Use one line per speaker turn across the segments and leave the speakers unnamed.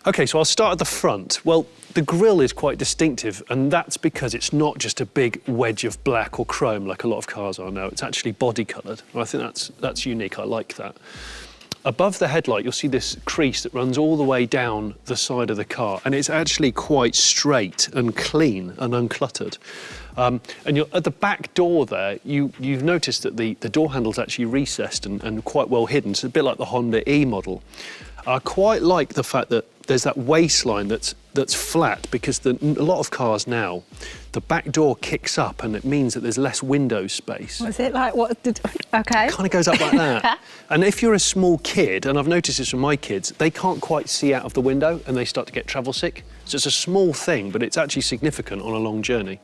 Okay, so I'll start at the front. Well, the grille is quite distinctive, and that's because it's not just a big wedge of black or chrome like a lot of cars are now. It's actually body-coloured, and I think that's unique. I like that. Above the headlight, you'll see this crease that runs all the way down the side of the car, and it's actually quite straight and clean and uncluttered. And at the back door there, you've noticed that the door handle's actually recessed and quite well hidden. It's a bit like the Honda E model. I quite like the fact that there's that waistline that's flat, because a lot of cars now, the back door kicks up and it means that there's less window space.
Was it like what? Okay.
It kind of goes up like that. And if you're a small kid, and I've noticed this from my kids, they can't quite see out of the window and they start to get travel sick. So it's a small thing, but it's actually significant on a long journey.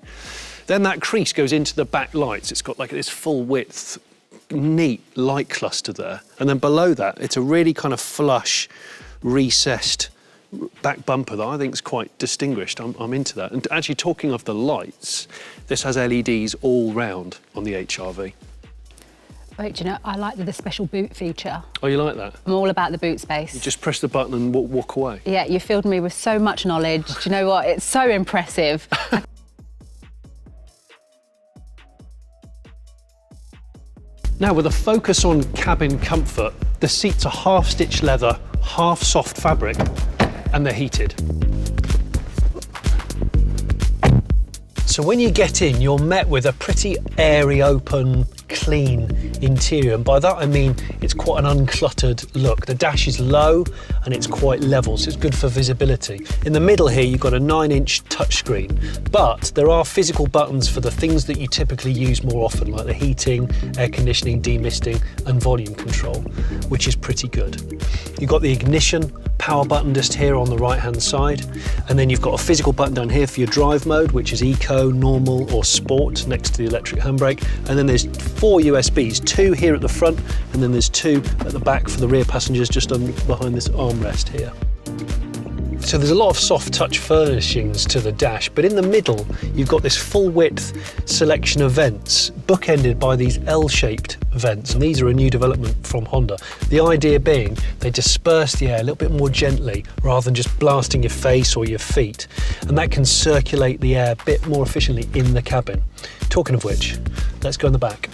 Then that crease goes into the back lights. It's got like this full width, neat light cluster there. And then below that, it's a really kind of flush, recessed back bumper that I think is quite distinguished. I'm into that. And actually, talking of the lights, this has LEDs all round on the HR-V.
Wait, do you know, I like the special boot feature.
Oh, you like that?
I'm all about the boot space.
You just press the button and walk away.
Yeah, you filled me with so much knowledge. Do you know what? It's so impressive.
Now, with a focus on cabin comfort, the seats are half stitched leather, half soft fabric, and they're heated. So when you get in, you're met with a pretty airy, open, clean interior. And by that I mean it's quite an uncluttered look. The dash is low and it's quite level, so it's good for visibility. In the middle here, you've got a 9-inch touchscreen, but there are physical buttons for the things that you typically use more often, like the heating, air conditioning, demisting, and volume control, which is pretty good. You've got the ignition power button just here on the right-hand side, and then you've got a physical button down here for your drive mode, which is eco, normal, or sport, next to the electric handbrake. And then there's 4 USBs, 2 here at the front, and then there's 2 at the back for the rear passengers, just behind this armrest here. So there's a lot of soft touch furnishings to the dash, but in the middle, you've got this full width selection of vents, bookended by these L-shaped vents. And these are a new development from Honda. The idea being they disperse the air a little bit more gently rather than just blasting your face or your feet. And that can circulate the air a bit more efficiently in the cabin. Talking of which, let's go in the back.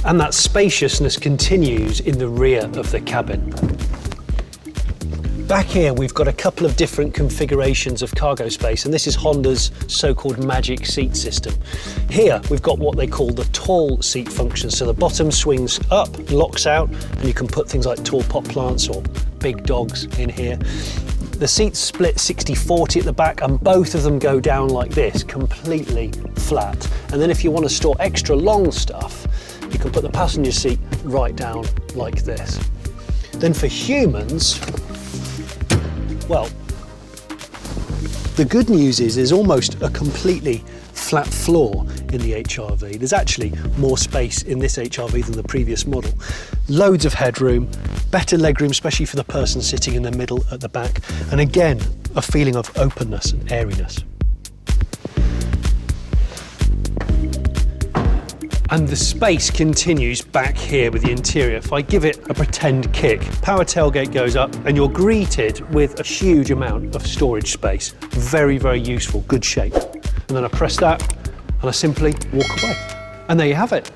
And that spaciousness continues in the rear of the cabin. Back here, we've got a couple of different configurations of cargo space, and this is Honda's so-called magic seat system. Here, we've got what they call the tall seat function. So the bottom swings up, locks out, and you can put things like tall pot plants or big dogs in here. The seats split 60-40 at the back, and both of them go down like this, completely flat. And then if you want to store extra long stuff, you can put the passenger seat right down like this. Then for humans, well, the good news is there's almost a completely flat floor in the HR-V. There's actually more space in this HR-V than the previous model. Loads of headroom, better legroom, especially for the person sitting in the middle at the back. And again, a feeling of openness and airiness. And the space continues back here with the interior. If I give it a pretend kick, power tailgate goes up and you're greeted with a huge amount of storage space. Very, very useful, good shape. And then I press that and I simply walk away. And there you have it.